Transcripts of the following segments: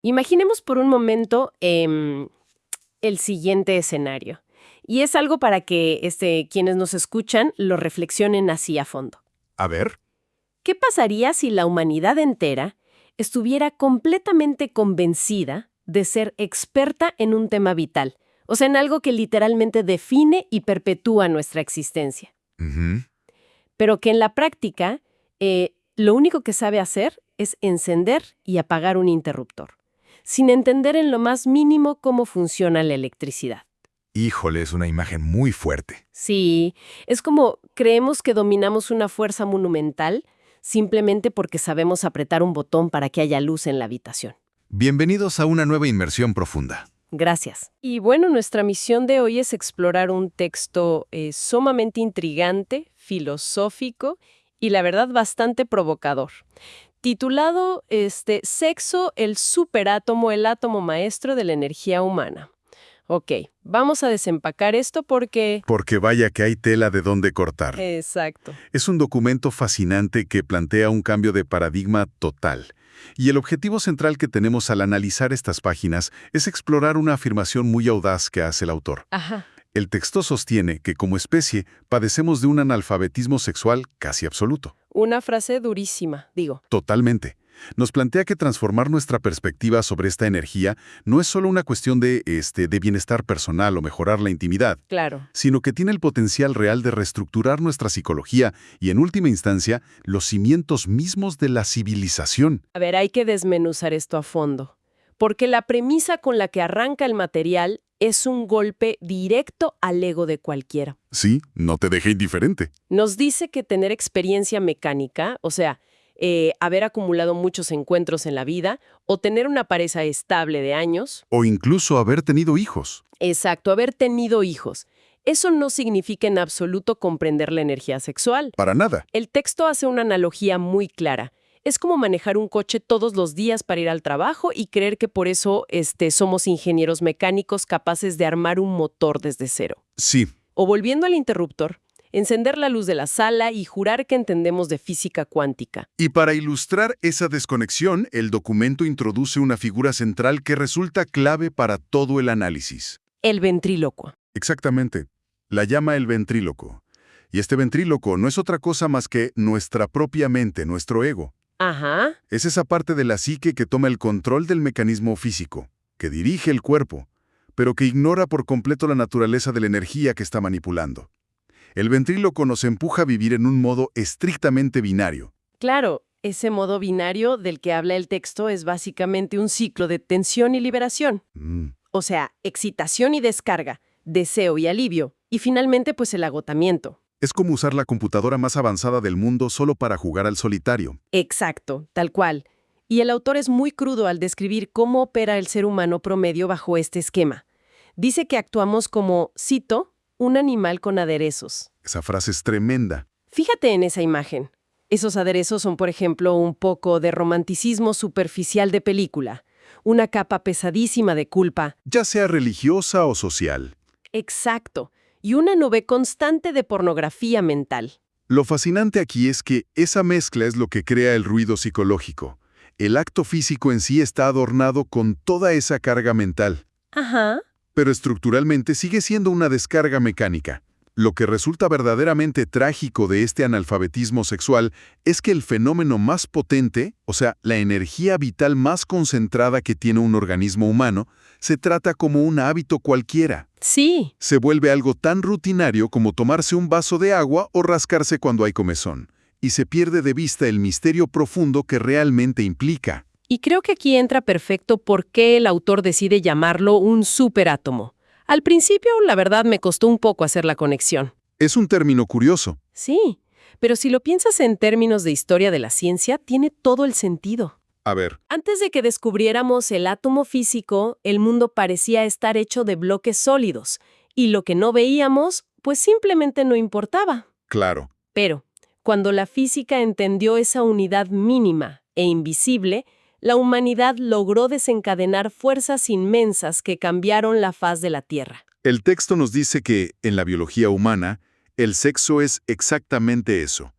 Imaginemos por un momento el siguiente escenario. Y es algo para que quienes nos escuchan lo reflexionen así a fondo. A ver. ¿Qué pasaría si la humanidad entera estuviera completamente convencida de ser experta en un tema vital? O sea, en algo que literalmente define y perpetúa nuestra existencia. Ujú. Pero que en la práctica, lo único que sabe hacer es encender y apagar un interruptor, sin entender en lo más mínimo cómo funciona la electricidad. Híjole, es una imagen muy fuerte. Sí, es como creemos que dominamos una fuerza monumental simplemente porque sabemos apretar un botón para que haya luz en la habitación. Bienvenidos a una nueva inmersión profunda. Gracias. Y bueno, nuestra misión de hoy es explorar un texto sumamente intrigante, filosófico y la verdad bastante provocador. Titulado Sexo, el superátomo, el átomo maestro de la energía humana. Ok, vamos a desempacar esto porque... Porque vaya que hay tela de dónde cortar. Exacto. Es un documento fascinante que plantea un cambio de paradigma total. Y el objetivo central que tenemos al analizar estas páginas es explorar una afirmación muy audaz que hace el autor. Ajá. El texto sostiene que como especie padecemos de un analfabetismo sexual casi absoluto. Una frase durísima, digo. Totalmente. Nos plantea que transformar nuestra perspectiva sobre esta energía no es solo una cuestión de bienestar personal o mejorar la intimidad, Claro. sino que tiene el potencial real de reestructurar nuestra psicología y, en última instancia, los cimientos mismos de la civilización. A ver, hay que desmenuzar esto a fondo. Porque la premisa con la que arranca el material es un golpe directo al ego de cualquiera. Sí, no te deje indiferente. Nos dice que tener experiencia mecánica, o sea, haber acumulado muchos encuentros en la vida, o tener una pareja estable de años. O incluso haber tenido hijos. Exacto, haber tenido hijos. Eso no significa en absoluto comprender la energía sexual. Para nada. El texto hace una analogía muy clara. Es como manejar un coche todos los días para ir al trabajo y creer que por eso somos ingenieros mecánicos capaces de armar un motor desde cero. Sí. O volviendo al interruptor, encender la luz de la sala y jurar que entendemos de física cuántica. Y para ilustrar esa desconexión, el documento introduce una figura central que resulta clave para todo el análisis. El ventrílocuo. Exactamente. La llama el ventríloco. Y este ventríloco no es otra cosa más que nuestra propia mente, nuestro ego. Ajá. Es esa parte de la psique que toma el control del mecanismo físico, que dirige el cuerpo, pero que ignora por completo la naturaleza de la energía que está manipulando. El ventríloco nos empuja a vivir en un modo estrictamente binario. Claro, ese modo binario del que habla el texto es básicamente un ciclo de tensión y liberación. O sea, excitación y descarga, deseo y alivio, y finalmente pues el agotamiento. Es como usar la computadora más avanzada del mundo solo para jugar al solitario. Exacto, tal cual. Y el autor es muy crudo al describir cómo opera el ser humano promedio bajo este esquema. Dice que actuamos como, cito, un animal con aderezos. Esa frase es tremenda. Fíjate en esa imagen. Esos aderezos son, por ejemplo, un poco de romanticismo superficial de película, una capa pesadísima de culpa. Ya sea religiosa o social. Exacto. Y una nube constante de pornografía mental. Lo fascinante aquí es que esa mezcla es lo que crea el ruido psicológico. El acto físico en sí está adornado con toda esa carga mental. Ajá. Pero estructuralmente sigue siendo una descarga mecánica. Lo que resulta verdaderamente trágico de este analfabetismo sexual es que el fenómeno más potente, o sea, la energía vital más concentrada que tiene un organismo humano, se trata como un hábito cualquiera. Sí. Se vuelve algo tan rutinario como tomarse un vaso de agua o rascarse cuando hay comezón, y se pierde de vista el misterio profundo que realmente implica. Y creo que aquí entra perfecto por qué el autor decide llamarlo un superátomo. Al principio, la verdad, me costó un poco hacer la conexión. Es un término curioso. Sí, pero si lo piensas en términos de historia de la ciencia, tiene todo el sentido. A ver, Antes de que descubriéramos el átomo físico, el mundo parecía estar hecho de bloques sólidos, y lo que no veíamos, pues simplemente no importaba. claro. Pero, cuando la física entendió esa unidad mínima e invisible, la humanidad logró desencadenar fuerzas inmensas que cambiaron la faz de la Tierra. El texto nos dice que, en la biología humana, el sexo es exactamente eso.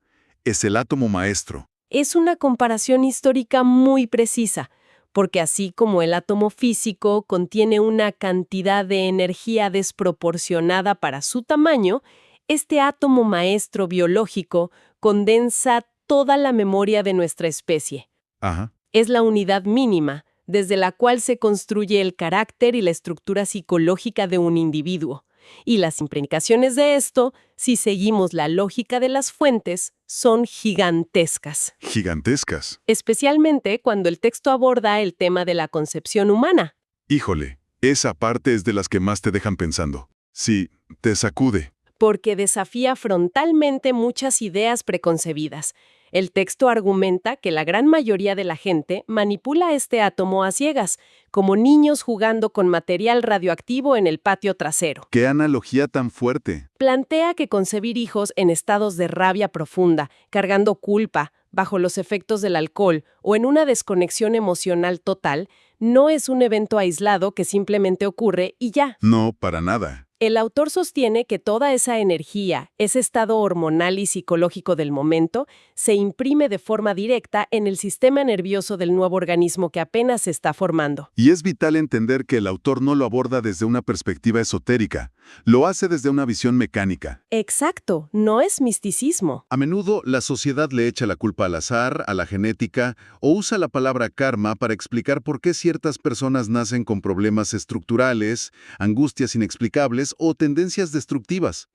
Es el átomo maestro. Es una comparación histórica muy precisa, porque así como el átomo físico contiene una cantidad de energía desproporcionada para su tamaño, este átomo maestro biológico condensa toda la memoria de nuestra especie. Ajá. Es la unidad mínima, desde la cual se construye el carácter y la estructura psicológica de un individuo. Y las implicaciones de esto, si seguimos la lógica de las fuentes, son gigantescas. Gigantescas. Especialmente cuando el texto aborda el tema de la concepción humana. Híjole, esa parte es de las que más te dejan pensando. Sí, te sacude. Porque desafía frontalmente muchas ideas preconcebidas. El texto argumenta que la gran mayoría de la gente manipula este átomo a ciegas, como niños jugando con material radioactivo en el patio trasero. ¡Qué analogía tan fuerte! Plantea que concebir hijos en estados de rabia profunda, cargando culpa, bajo los efectos del alcohol o en una desconexión emocional total, no es un evento aislado que simplemente ocurre y ya. No, para nada. El autor sostiene que toda esa energía, ese estado hormonal y psicológico del momento, se imprime de forma directa en el sistema nervioso del nuevo organismo que apenas se está formando. Y es vital entender que el autor no lo aborda desde una perspectiva esotérica, lo hace desde una visión mecánica. Exacto, no es misticismo. A menudo la sociedad le echa la culpa al azar, a la genética, o usa la palabra karma para explicar por qué ciertas personas nacen con problemas estructurales, angustias inexplicables o tendencias destructivas.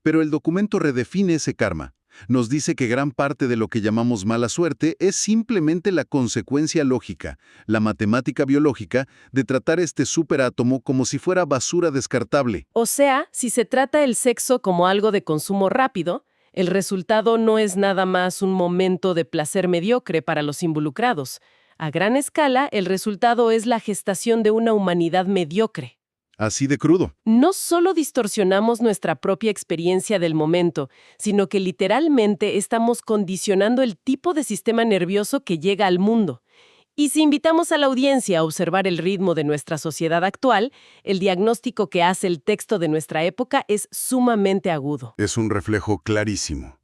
Pero el documento redefine ese karma. Nos dice que gran parte de lo que llamamos mala suerte es simplemente la consecuencia lógica, la matemática biológica, de tratar este superátomo como si fuera basura descartable. O sea, si se trata el sexo como algo de consumo rápido, el resultado no es nada más un momento de placer mediocre para los involucrados. A gran escala, el resultado es la gestación de una humanidad mediocre. Así de crudo. No solo distorsionamos nuestra propia experiencia del momento, sino que literalmente estamos condicionando el tipo de sistema nervioso que llega al mundo. Y si invitamos a la audiencia a observar el ritmo de nuestra sociedad actual, el diagnóstico que hace el texto de nuestra época es sumamente agudo. Es un reflejo clarísimo.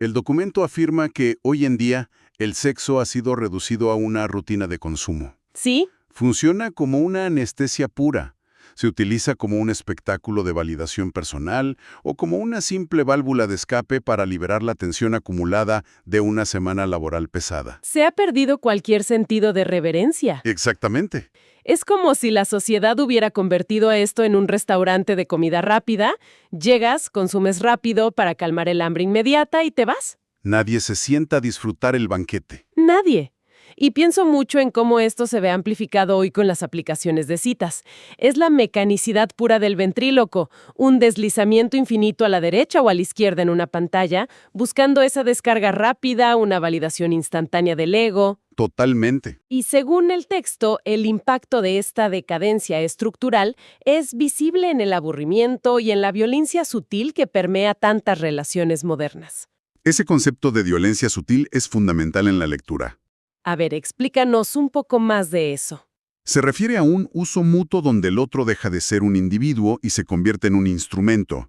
El documento afirma que hoy en día el sexo ha sido reducido a una rutina de consumo. ¿Sí? Funciona como una anestesia pura. Se utiliza como un espectáculo de validación personal o como una simple válvula de escape para liberar la tensión acumulada de una semana laboral pesada. Se ha perdido cualquier sentido de reverencia. Exactamente. Es como si la sociedad hubiera convertido a esto en un restaurante de comida rápida. Llegas, consumes rápido para calmar el hambre inmediata y te vas. Nadie se sienta a disfrutar el banquete. Nadie. Y pienso mucho en cómo esto se ve amplificado hoy con las aplicaciones de citas. Es la mecanicidad pura del ventríloco, un deslizamiento infinito a la derecha o a la izquierda en una pantalla, buscando esa descarga rápida, una validación instantánea del ego. Totalmente. Y según el texto, el impacto de esta decadencia estructural es visible en el aburrimiento y en la violencia sutil que permea tantas relaciones modernas. Ese concepto de violencia sutil es fundamental en la lectura. A ver, explícanos un poco más de eso. Se refiere a un uso mutuo donde el otro deja de ser un individuo y se convierte en un instrumento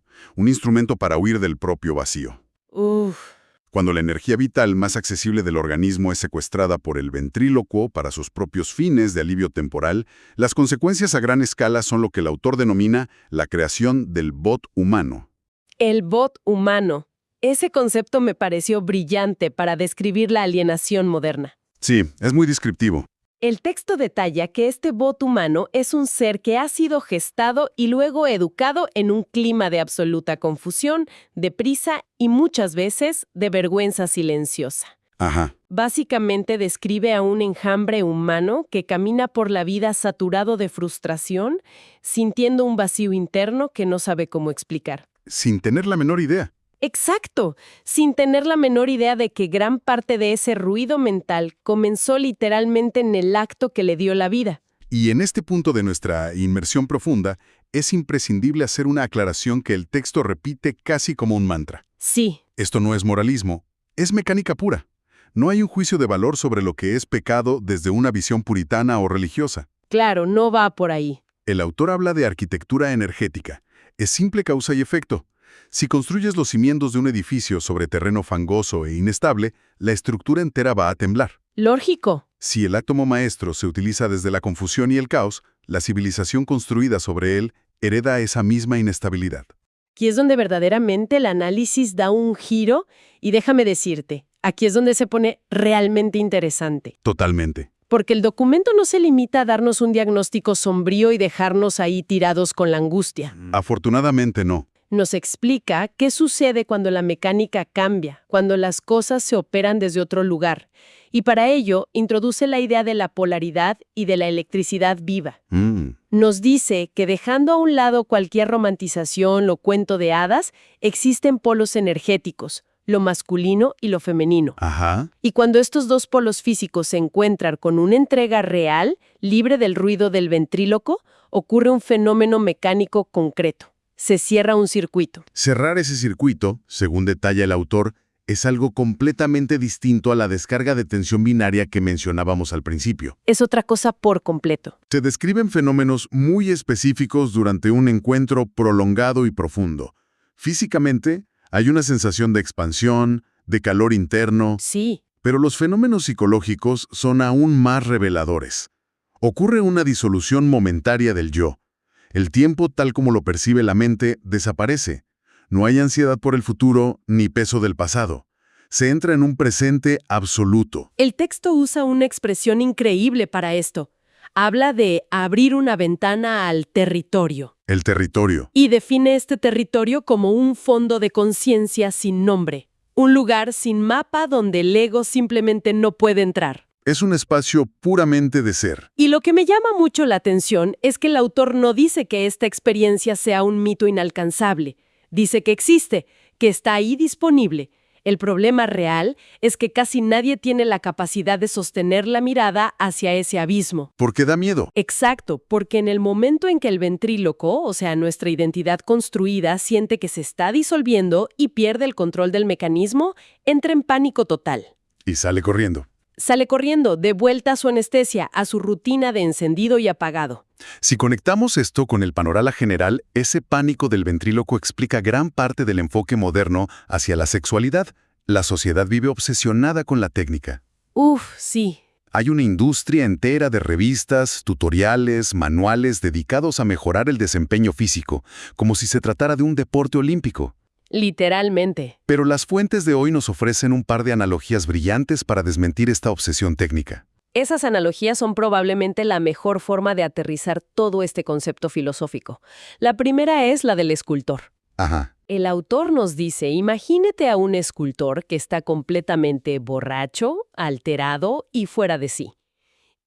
para huir del propio vacío. Cuando la energía vital más accesible del organismo es secuestrada por el ventrílocuo para sus propios fines de alivio temporal, las consecuencias a gran escala son lo que el autor denomina la creación del bot humano. El bot humano. Ese concepto me pareció brillante para describir la alienación moderna. Sí, es muy descriptivo. El texto detalla que este bot humano es un ser que ha sido gestado y luego educado en un clima de absoluta confusión, de prisa y muchas veces de vergüenza silenciosa. Ajá. Básicamente describe a un enjambre humano que camina por la vida saturado de frustración, sintiendo un vacío interno que no sabe cómo explicar. Sin tener la menor idea. Exacto, sin tener la menor idea de que gran parte de ese ruido mental comenzó literalmente en el acto que le dio la vida. Y en este punto de nuestra inmersión profunda, es imprescindible hacer una aclaración que el texto repite casi como un mantra. Sí. Esto no es moralismo, es mecánica pura. No hay un juicio de valor sobre lo que es pecado desde una visión puritana o religiosa. Claro, no va por ahí. El autor habla de arquitectura energética. Es simple causa y efecto. Si construyes los cimientos de un edificio sobre terreno fangoso e inestable, la estructura entera va a temblar. Lógico. Si el átomo maestro se utiliza desde la confusión y el caos, la civilización construida sobre él hereda esa misma inestabilidad. Aquí es donde verdaderamente el análisis da un giro y déjame decirte, aquí es donde se pone realmente interesante. Totalmente. Porque el documento no se limita a darnos un diagnóstico sombrío y dejarnos ahí tirados con la angustia. Afortunadamente no. Nos explica qué sucede cuando la mecánica cambia, cuando las cosas se operan desde otro lugar. Y para ello, introduce la idea de la polaridad y de la electricidad viva. Nos dice que dejando a un lado cualquier romantización o cuento de hadas, existen polos energéticos, lo masculino y lo femenino. Ajá. Y cuando estos dos polos físicos se encuentran con una entrega real, libre del ruido del ventríloco, ocurre un fenómeno mecánico concreto. Se cierra un circuito. Cerrar ese circuito, según detalla el autor, es algo completamente distinto a la descarga de tensión binaria que mencionábamos al principio. Es otra cosa por completo. Se describen fenómenos muy específicos durante un encuentro prolongado y profundo. Físicamente, hay una sensación de expansión, de calor interno, Sí. pero los fenómenos psicológicos son aún más reveladores. Ocurre una disolución momentaria del yo. El tiempo, tal como lo percibe la mente, desaparece. No hay ansiedad por el futuro ni peso del pasado. Se entra en un presente absoluto. El texto usa una expresión increíble para esto. Habla de abrir una ventana al territorio. El territorio. Y define este territorio como un fondo de conciencia sin nombre. Un lugar sin mapa donde el ego simplemente no puede entrar. Es un espacio puramente de ser. Y lo que me llama mucho la atención es que el autor no dice que esta experiencia sea un mito inalcanzable. Dice que existe, que está ahí disponible. El problema real es que casi nadie tiene la capacidad de sostener la mirada hacia ese abismo. Porque da miedo. Exacto, porque en el momento en que el ventríloco, o sea, nuestra identidad construida, siente que se está disolviendo y pierde el control del mecanismo, entra en pánico total. Y sale corriendo. Sale corriendo, de vuelta a su anestesia, a su rutina de encendido y apagado. Si conectamos esto con el panorama general, ese pánico del ventríloco explica gran parte del enfoque moderno hacia la sexualidad. La sociedad vive obsesionada con la técnica. Sí. Hay una industria entera de revistas, tutoriales, manuales dedicados a mejorar el desempeño físico, como si se tratara de un deporte olímpico. Literalmente. Pero las fuentes de hoy nos ofrecen un par de analogías brillantes para desmentir esta obsesión técnica. Esas analogías son probablemente la mejor forma de aterrizar todo este concepto filosófico. La primera es la del escultor. Ajá. El autor nos dice, imagínate a un escultor que está completamente borracho, alterado y fuera de sí.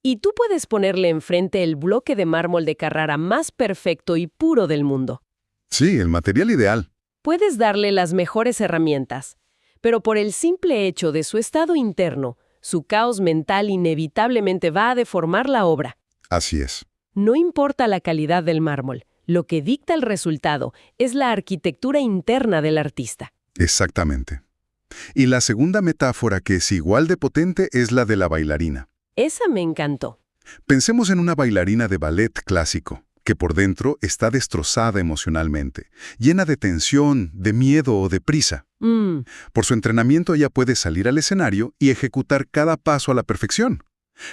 Y tú puedes ponerle enfrente el bloque de mármol de Carrara más perfecto y puro del mundo. Sí, el material ideal. Puedes darle las mejores herramientas, pero por el simple hecho de su estado interno, su caos mental inevitablemente va a deformar la obra. Así es. No importa la calidad del mármol, lo que dicta el resultado es la arquitectura interna del artista. Exactamente. Y la segunda metáfora que es igual de potente es la de la bailarina. Esa me encantó. Pensemos en una bailarina de ballet clásico, que por dentro está destrozada emocionalmente, llena de tensión, de miedo o de prisa. Por su entrenamiento ella puede salir al escenario y ejecutar cada paso a la perfección.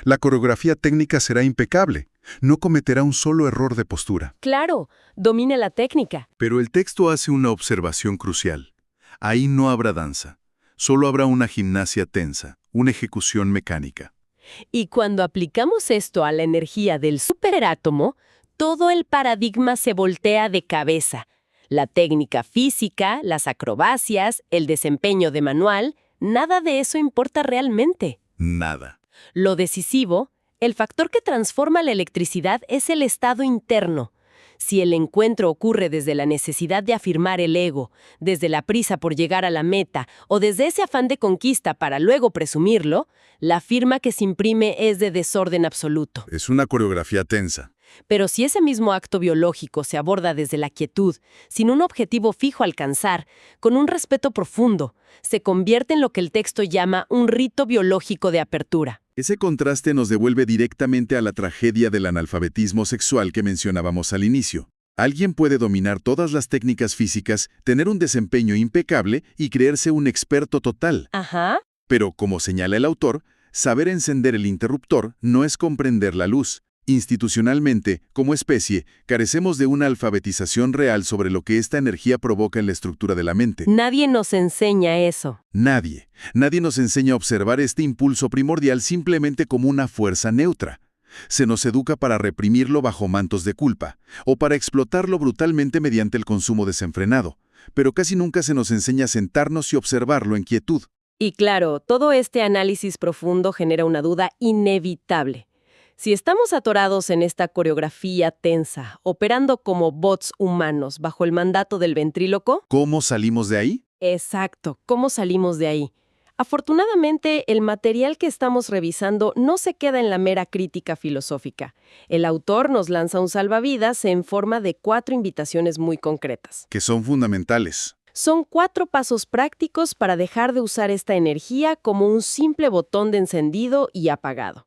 La coreografía técnica será impecable, no cometerá un solo error de postura. Claro, domina la técnica. Pero el texto hace una observación crucial. Ahí no habrá danza, solo habrá una gimnasia tensa, una ejecución mecánica. Y cuando aplicamos esto a la energía del superátomo, todo el paradigma se voltea de cabeza. La técnica física, las acrobacias, el desempeño de manual, nada de eso importa realmente. Nada. Lo decisivo, el factor que transforma la electricidad es el estado interno. Si el encuentro ocurre desde la necesidad de afirmar el ego, desde la prisa por llegar a la meta o desde ese afán de conquista para luego presumirlo, la firma que se imprime es de desorden absoluto. Es una coreografía tensa. Pero si ese mismo acto biológico se aborda desde la quietud, sin un objetivo fijo a alcanzar, con un respeto profundo, se convierte en lo que el texto llama un rito biológico de apertura. Ese contraste nos devuelve directamente a la tragedia del analfabetismo sexual que mencionábamos al inicio. Alguien puede dominar todas las técnicas físicas, tener un desempeño impecable y creerse un experto total. Ajá. Pero, como señala el autor, Saber encender el interruptor no es comprender la luz. Institucionalmente, como especie, carecemos de una alfabetización real sobre lo que esta energía provoca en la estructura de la mente. Nadie nos enseña eso. Nadie nos enseña a observar este impulso primordial simplemente como una fuerza neutra. Se nos educa para reprimirlo bajo mantos de culpa, o para explotarlo brutalmente mediante el consumo desenfrenado, pero casi nunca se nos enseña a sentarnos y observarlo en quietud. Y claro, todo este análisis profundo genera una duda inevitable. Si estamos atorados en esta coreografía tensa, operando como bots humanos bajo el mandato del ventríloco, ¿Cómo salimos de ahí? exacto, ¿cómo salimos de ahí? Afortunadamente, el material que estamos revisando no se queda en la mera crítica filosófica. El autor nos lanza un salvavidas en forma de 4 invitaciones muy concretas. Que son fundamentales. Son 4 pasos prácticos para dejar de usar esta energía como un simple botón de encendido y apagado.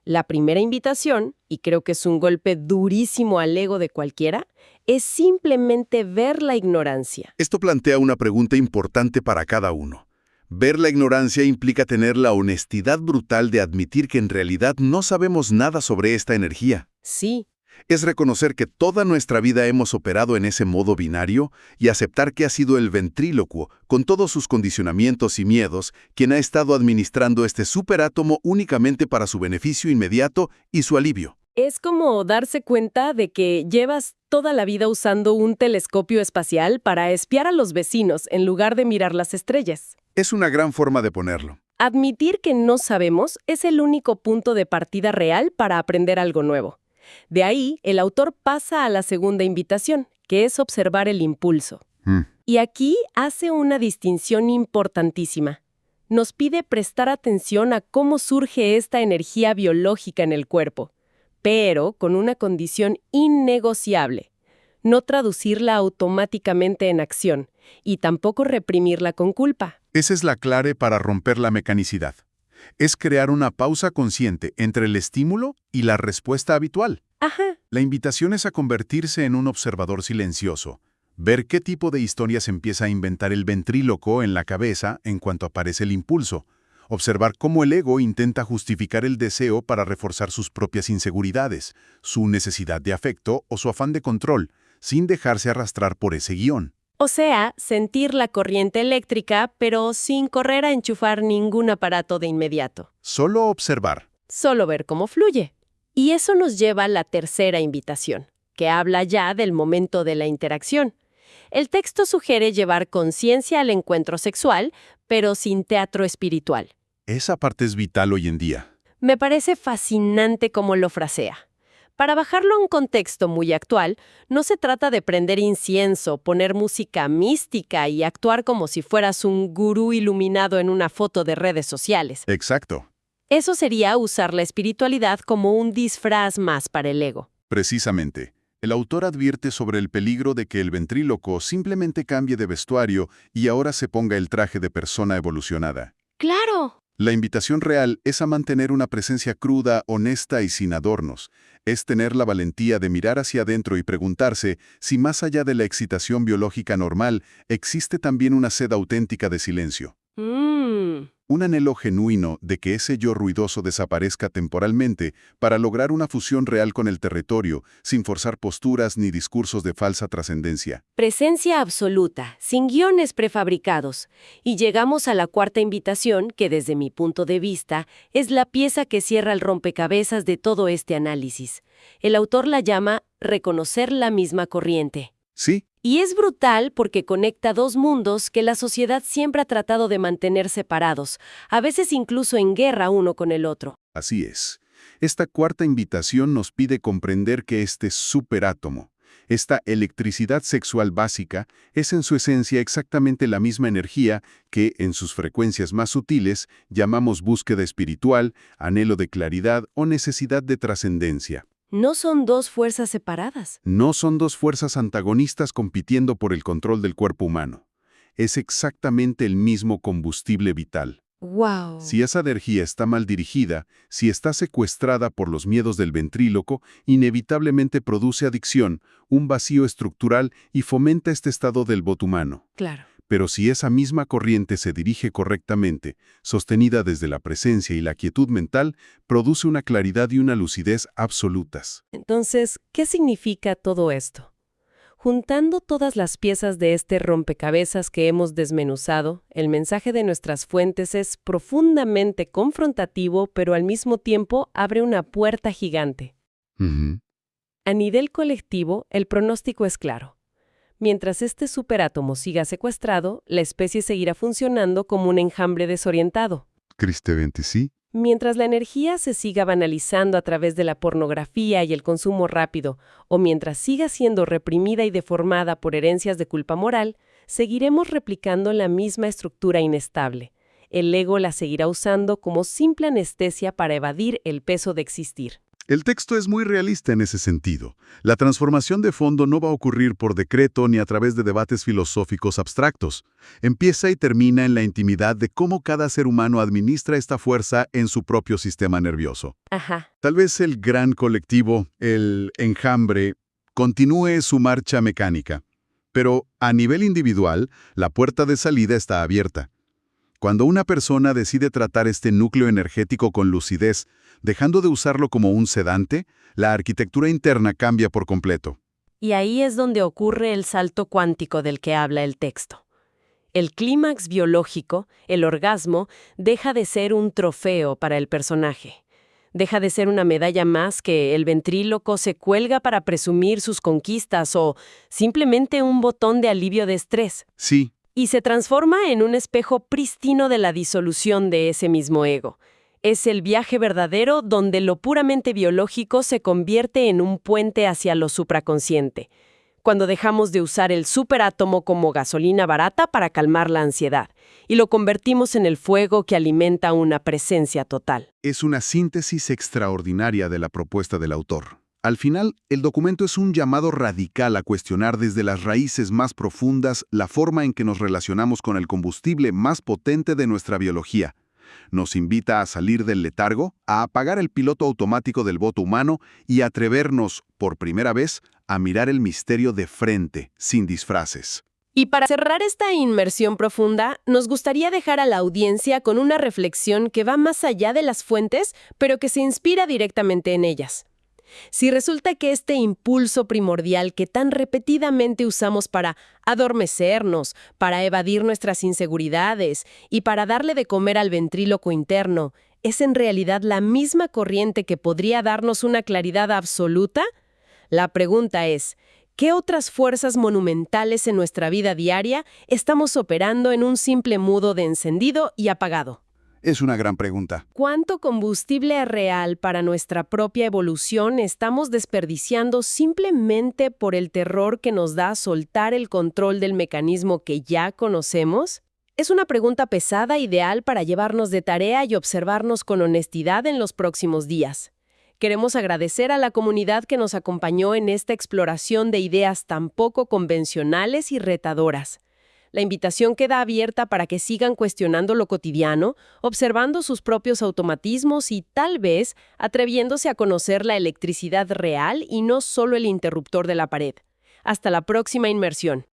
La primera invitación, y creo que es un golpe durísimo al ego de cualquiera, es simplemente ver la ignorancia. Esto plantea una pregunta importante para cada uno. Ver la ignorancia implica tener la honestidad brutal de admitir que en realidad no sabemos nada sobre esta energía. Sí, Es reconocer que toda nuestra vida hemos operado en ese modo binario y aceptar que ha sido el ventrílocuo, con todos sus condicionamientos y miedos, quien ha estado administrando este superátomo únicamente para su beneficio inmediato y su alivio. es como darse cuenta de que llevas toda la vida usando un telescopio espacial para espiar a los vecinos en lugar de mirar las estrellas. Es una gran forma de ponerlo. Admitir que no sabemos es el único punto de partida real para aprender algo nuevo. De ahí, el autor pasa a la segunda invitación, que es observar el impulso. Y aquí hace una distinción importantísima. Nos pide prestar atención a cómo surge esta energía biológica en el cuerpo, pero con una condición innegociable: no traducirla automáticamente en acción y tampoco reprimirla con culpa. Esa es la clave para romper la mecanicidad. Es crear una pausa consciente entre el estímulo y la respuesta habitual. Ajá. La invitación es a convertirse en un observador silencioso, ver qué tipo de historias empieza a inventar el ventríloco en la cabeza en cuanto aparece el impulso, observar cómo el ego intenta justificar el deseo para reforzar sus propias inseguridades, su necesidad de afecto o su afán de control, sin dejarse arrastrar por ese guión. O sea, sentir la corriente eléctrica, pero sin correr a enchufar ningún aparato de inmediato. Solo observar. Solo ver cómo fluye. Y eso nos lleva a la tercera invitación, que habla ya del momento de la interacción. El texto sugiere llevar conciencia al encuentro sexual, pero sin teatro espiritual. Esa parte es vital hoy en día. Me parece fascinante cómo lo frasea. Para bajarlo a un contexto muy actual, no se trata de prender incienso, poner música mística y actuar como si fueras un gurú iluminado en una foto de redes sociales. Exacto. Eso sería usar la espiritualidad como un disfraz más para el ego. Precisamente. El autor advierte sobre el peligro de que el ventríloco simplemente cambie de vestuario y ahora se ponga el traje de persona evolucionada. ¡Claro! La invitación real es a mantener una presencia cruda, honesta y sin adornos. Es tener la valentía de mirar hacia adentro y preguntarse si más allá de la excitación biológica normal, existe también una sed auténtica de silencio. Un anhelo genuino de que ese yo ruidoso desaparezca temporalmente para lograr una fusión real con el territorio, sin forzar posturas ni discursos de falsa trascendencia. Presencia absoluta, sin guiones prefabricados. Y llegamos a la cuarta invitación, que desde mi punto de vista es la pieza que cierra el rompecabezas de todo este análisis. El autor la llama reconocer la misma corriente. Sí, Y es brutal porque conecta 2 mundos que la sociedad siempre ha tratado de mantener separados, a veces incluso en guerra uno con el otro. así es. Esta cuarta invitación nos pide comprender que este superátomo, esta electricidad sexual básica, es en su esencia exactamente la misma energía que, en sus frecuencias más sutiles, llamamos búsqueda espiritual, anhelo de claridad o necesidad de trascendencia. No son 2 fuerzas separadas. No son 2 fuerzas antagonistas compitiendo por el control del cuerpo humano. Es exactamente el mismo combustible vital. ¡Wow! Si esa energía está mal dirigida, si está secuestrada por los miedos del ventríloco, inevitablemente produce adicción, un vacío estructural y fomenta este estado del bot humano. Claro. Pero si esa misma corriente se dirige correctamente, sostenida desde la presencia y la quietud mental, produce una claridad y una lucidez absolutas. Entonces, ¿qué significa todo esto? Juntando todas las piezas de este rompecabezas que hemos desmenuzado, el mensaje de nuestras fuentes es profundamente confrontativo, pero al mismo tiempo abre una puerta gigante. Ujú. A nivel colectivo, el pronóstico es claro. Mientras este superátomo siga secuestrado, la especie seguirá funcionando como un enjambre desorientado. Tristemente sí. Mientras la energía se siga banalizando a través de la pornografía y el consumo rápido, o mientras siga siendo reprimida y deformada por herencias de culpa moral, seguiremos replicando la misma estructura inestable. El ego la seguirá usando como simple anestesia para evadir el peso de existir. El texto es muy realista en ese sentido. La transformación de fondo no va a ocurrir por decreto ni a través de debates filosóficos abstractos. Empieza y termina en la intimidad de cómo cada ser humano administra esta fuerza en su propio sistema nervioso. Ajá. Tal vez el gran colectivo, el enjambre, continúe su marcha mecánica. Pero a nivel individual, la puerta de salida está abierta. Cuando una persona decide tratar este núcleo energético con lucidez, dejando de usarlo como un sedante, la arquitectura interna cambia por completo. Y ahí es donde ocurre el salto cuántico del que habla el texto. El clímax biológico, el orgasmo, deja de ser un trofeo para el personaje. Deja de ser una medalla más que el ventríloco se cuelga para presumir sus conquistas o simplemente un botón de alivio de estrés. Sí, Y se transforma en un espejo prístino de la disolución de ese mismo ego. Es el viaje verdadero donde lo puramente biológico se convierte en un puente hacia lo supraconsciente, cuando dejamos de usar el superátomo como gasolina barata para calmar la ansiedad, y lo convertimos en el fuego que alimenta una presencia total. es una síntesis extraordinaria de la propuesta del autor. Al final, el documento es un llamado radical a cuestionar desde las raíces más profundas la forma en que nos relacionamos con el combustible más potente de nuestra biología. Nos invita a salir del letargo, a apagar el piloto automático del voto humano y a atrevernos, por primera vez, a mirar el misterio de frente, sin disfraces. Y para cerrar esta inmersión profunda, nos gustaría dejar a la audiencia con una reflexión que va más allá de las fuentes, pero que se inspira directamente en ellas. Si resulta que este impulso primordial que tan repetidamente usamos para adormecernos, para evadir nuestras inseguridades y para darle de comer al ventríloco interno, es en realidad la misma corriente que podría darnos una claridad absoluta, la pregunta es, ¿qué otras fuerzas monumentales en nuestra vida diaria estamos operando en un simple mudo de encendido y apagado? Es una gran pregunta. ¿Cuánto combustible real para nuestra propia evolución estamos desperdiciando simplemente por el terror que nos da soltar el control del mecanismo que ya conocemos? Es una pregunta pesada, ideal para llevarnos de tarea y observarnos con honestidad en los próximos días. Queremos agradecer a la comunidad que nos acompañó en esta exploración de ideas tan poco convencionales y retadoras. La invitación queda abierta para que sigan cuestionando lo cotidiano, observando sus propios automatismos y, tal vez, atreviéndose a conocer la electricidad real y no solo el interruptor de la pared. Hasta la próxima inmersión.